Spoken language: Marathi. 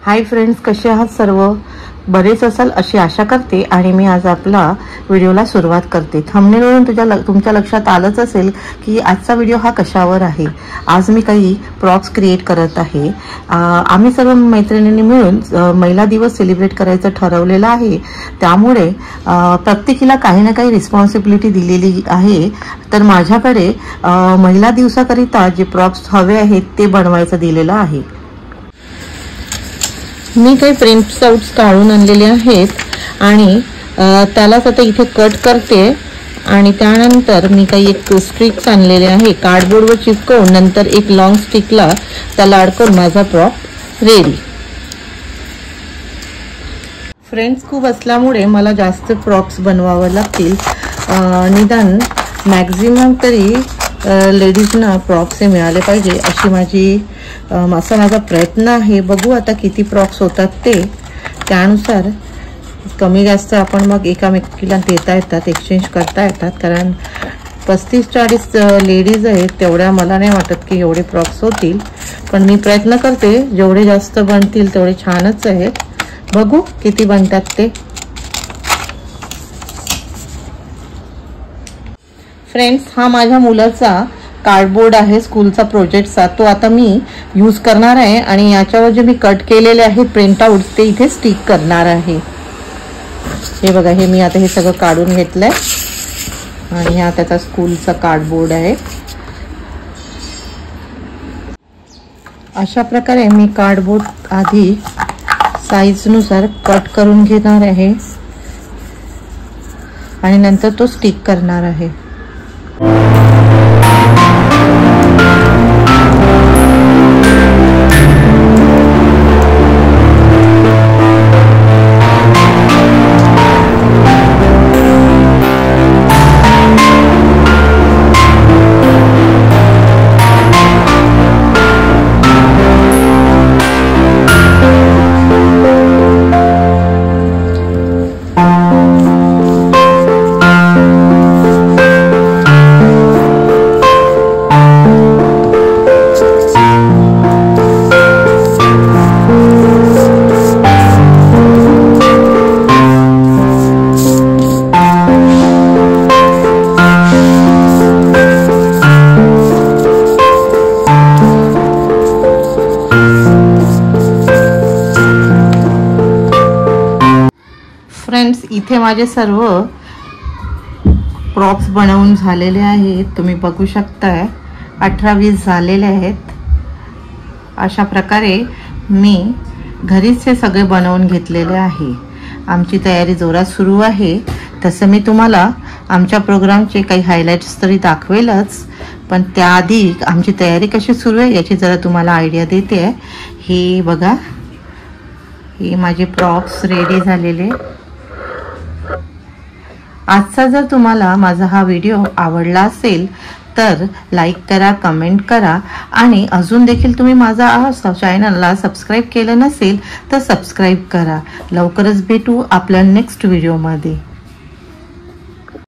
हाय फ्रेंड्स, कसे आहात सर्व? बरेच असाल अशी आशा करते आणि मी आज आपला व्हिडिओला सुरुवात करते। थंबनेलवरून तुमच्या लक्षात आलंच असेल की आजचा व्हिडिओ हा कशावर आहे। आज मी काही प्रॉप्स क्रिएट करत आहे। आम्ही सर्व मैत्रिणींनी मिळून महिला दिवस सेलिब्रेट करायचं ठरवलेलं आहे। त्यामुळे प्रत्येकीला काही ना काही रिस्पॉन्सिबिलिटी दिलेली आहे। तर माझ्याकडे महिला दिवसाकरिता जे प्रॉप्स हवे आहेत ते बनवायचं दिलेलं आहे। मी काही प्रिंट आउट्स काढून आणलेले आहेत आणि त्यालाच आता इथे कट करते आणि त्यानंतर मी काही एक स्ट्रिक्स आणलेले आहे। कार्डबोर्डवर चिपकवून नंतर एक लॉंग स्टिकला त्याला अडकवून माझा प्रॉप रेडी। फ्रेंड्स खूप असल्यामुळे मला जास्त प्रॉप्स बनवावे लागतील। निदान मॅक्झिमम तरी लेडीजना प्रॉप्स मिळाले पाहिजे अशी माझा प्रयत्न आहे। बघू आता किती प्रॉप्स होतात ते, त्यानुसार कमी जास्त आपण मग एकामेकीला देता येतात, एक्सचेंज करता येतात। कारण 35-40 लेडीज आहेत, तेवढ्या मला नाही वाटत की एवढे प्रॉप्स होतील, पण मी प्रयत्न करते। जेवढे जास्त बनतील तेवढे छानच आहेत। बघू किती बनतात ते। फ्रेंड्स, हा माझ्या मुलाचा कार्डबोर्ड आहे, स्कूलचा प्रोजेक्टचा। तो आता मी यूज करणार आहे आणि याच्यावर जे मी कट केलेले आहेत प्रिंट आउट ते इथे स्टिक करणार आहे। हे बघा, हे मी आता हे सगळं काढून घेतलंय आणि हा त्याचा स्कूलचा कार्डबोर्ड आहे। अशा प्रकारे मी कार्डबोर्ड आधी साइज नुसार कट करून घेणार आहे आणि नंतर तो स्टिक करणार आहे। फ्रेंड्स, इथे माझे सर्व प्रॉप्स बनवून झालेले आहेत। तुम्ही बघू शकताय 18-20 झालेले आहेत। अशा प्रकारे मी घरीच हे सगळे बनवून घेतलेले आहे। आमची तयारी जोरात सुरू आहे। तसं मी तुम्हाला आमच्या प्रोग्रामचे काही हायलाइट्स तरी दाखवेलच, पण त्याआधी आमची तयारी कशी सुरू आहे याची जरा तुम्हाला आयडिया देते। हे बघा, हे माझे प्रॉप्स रेडी झालेले। आजचा जर तुम्हाला माझा हा व्हिडिओ आवडला असेल तर लाईक करा, कमेंट करा आणि अजून देखील तुम्ही माझा चॅनलला सबस्क्राईब केलं नसेल तर सबस्क्राईब करा। लवकरच भेटू आपल्या नेक्स्ट व्हिडिओमध्ये।